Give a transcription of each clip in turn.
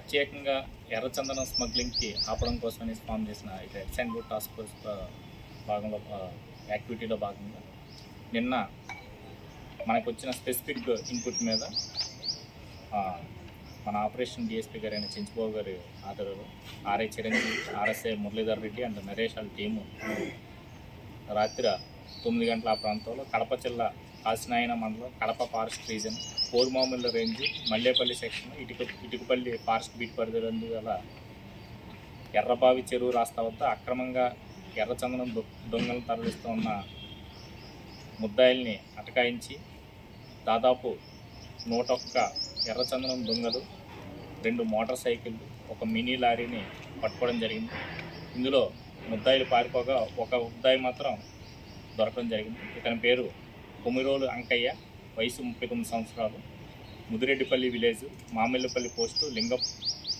ప్రత్యేకంగా ఎర్రచందనం స్మగ్లింగ్కి ఆపడం కోసమని ఫామ్ చేసిన రెడ్ శాండ్వుడ్ టాస్క్ ఫోర్స్ భాగంలో యాక్టివిటీలో భాగంగా నిన్న మనకు వచ్చిన స్పెసిఫిక్ ఇన్పుట్ మీద మన ఆపరేషన్ డిఎస్పీ గారు అయిన చెంచుబాబు గారి ఆధ్వర్యంలో RI Chiranjeevi, RSI Muralidhar Reddy and Naresh వాళ్ళ టీము రాత్రి 9 గంటల ఆ ప్రాంతంలో కడప జిల్లా కాసినాయన మండలం Kadapa forest region Korumamilla range Mallepalli section Itukapalli forest beat పరిధిలో గల ఎర్రబావి చెరువు రాస్తా వద్ద అక్రమంగా ఎర్రచందనం దొంగలను తరలిస్తూ ఉన్న ముద్దాయిల్ని అటకాయించి దాదాపు 101 ఎర్రచందనం దొంగలు, 2 మోటార్ సైకిళ్ళు, ఒక మినీ లారీని పట్టుకోవడం జరిగింది. ఇందులో ముద్దాయిలు పారిపోగా ఒక ముద్దాయి మాత్రం దొరకడం జరిగింది. ఇతని పేరు కొమిరోలు అంకయ్య, వయసు 39 సంవత్సరాలు, ముదిరెడ్డిపల్లి విలేజ్, మామిళ్ళపల్లి పోస్టు,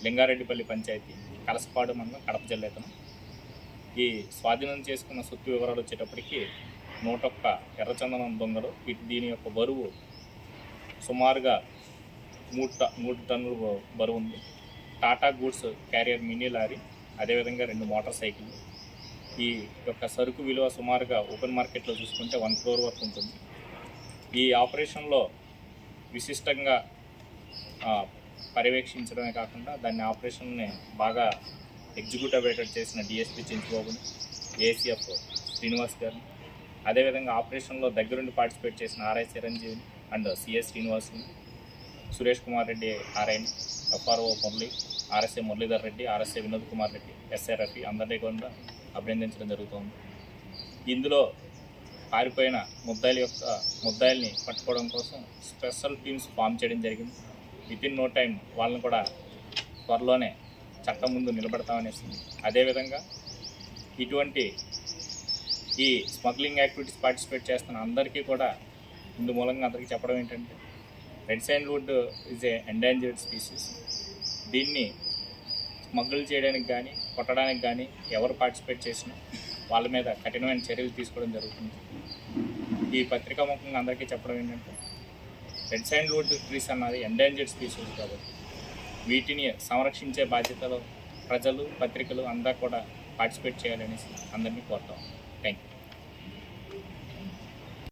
లింగారెడ్డిపల్లి పంచాయతీ, కలసపాడు మండలం, కడప జిల్లా. ఇతను ఈ స్వాధీనం చేసుకున్న సొత్తు వివరాలు వచ్చేటప్పటికి 101 ఎర్రచందనం దొంగలు. దీని యొక్క బరువు సుమారుగా 3 టన్నుల బరువు ఉంది. Tata goods carrier mini lorry, అదేవిధంగా 2 మోటార్ సైకిళ్ళు. ఈ యొక్క సరుకు విలువ సుమారుగా ఓపెన్ మార్కెట్లో చూసుకుంటే 1 crore వరకు ఉంటుంది. ఈ ఆపరేషన్లో విశిష్టంగా పర్యవేక్షించడమే కాకుండా దాన్ని ఆపరేషన్ని బాగా ఎగ్జిక్యూట్ అవేటెడ్ చేసిన డిఎస్పీ చెంచుబాబుని, ఏసీఎఫ్ శ్రీనివాస్ గారిని, అదేవిధంగా ఆపరేషన్లో దగ్గరుండి పార్టిసిపేట్ చేసిన ఆర్ఐ చిరంజీవిని అండ్ సిఎస్ శ్రీనివాస్ని, సురేష్ కుమార్ రెడ్డి ఆర్ఐని, FRO Murali, RSI Muralidhar Reddy, RSI Vinod Kumar Reddy, SI Rafi అందరినీ కూడా అభినందించడం జరుగుతుంది. ఇందులో పారిపోయిన ముద్దాయిల్ని పట్టుకోవడం కోసం స్పెషల్ టీమ్స్ ఫామ్ చేయడం జరిగింది. వితిన్ నో టైం వాళ్ళని కూడా త్వరలోనే చట్టం ముందు నిలబెడతామనేసి, అదేవిధంగా ఇటువంటి ఈ స్మగ్లింగ్ యాక్టివిటీస్ పార్టిసిపేట్ చేస్తున్న అందరికీ కూడా ఇందు మూలంగా అందరికీ చెప్పడం ఏంటంటే, red sandalwood is a endangered species. దీన్ని స్మగ్లింగ్ చేయడానికి కానీ కొట్టడానికి కానీ ఎవరు పార్టిసిపేట్ చేసినా వాళ్ళ మీద కఠినమైన చర్యలు తీసుకోవడం జరుగుతుంది. ఈ పత్రికాముఖంగా అందరికీ చెప్పడం ఏంటంటే, రెడ్ శాండ్వుడ్ ట్రీస్ అన్నది ఎండాంజర్డ్ స్పీసీస్ కాబట్టి వీటిని సంరక్షించే బాధ్యతలో ప్రజలు, పత్రికలు అందరూ కూడా పార్టిసిపేట్ చేయాలనేసి అందరినీ కోరుతాం.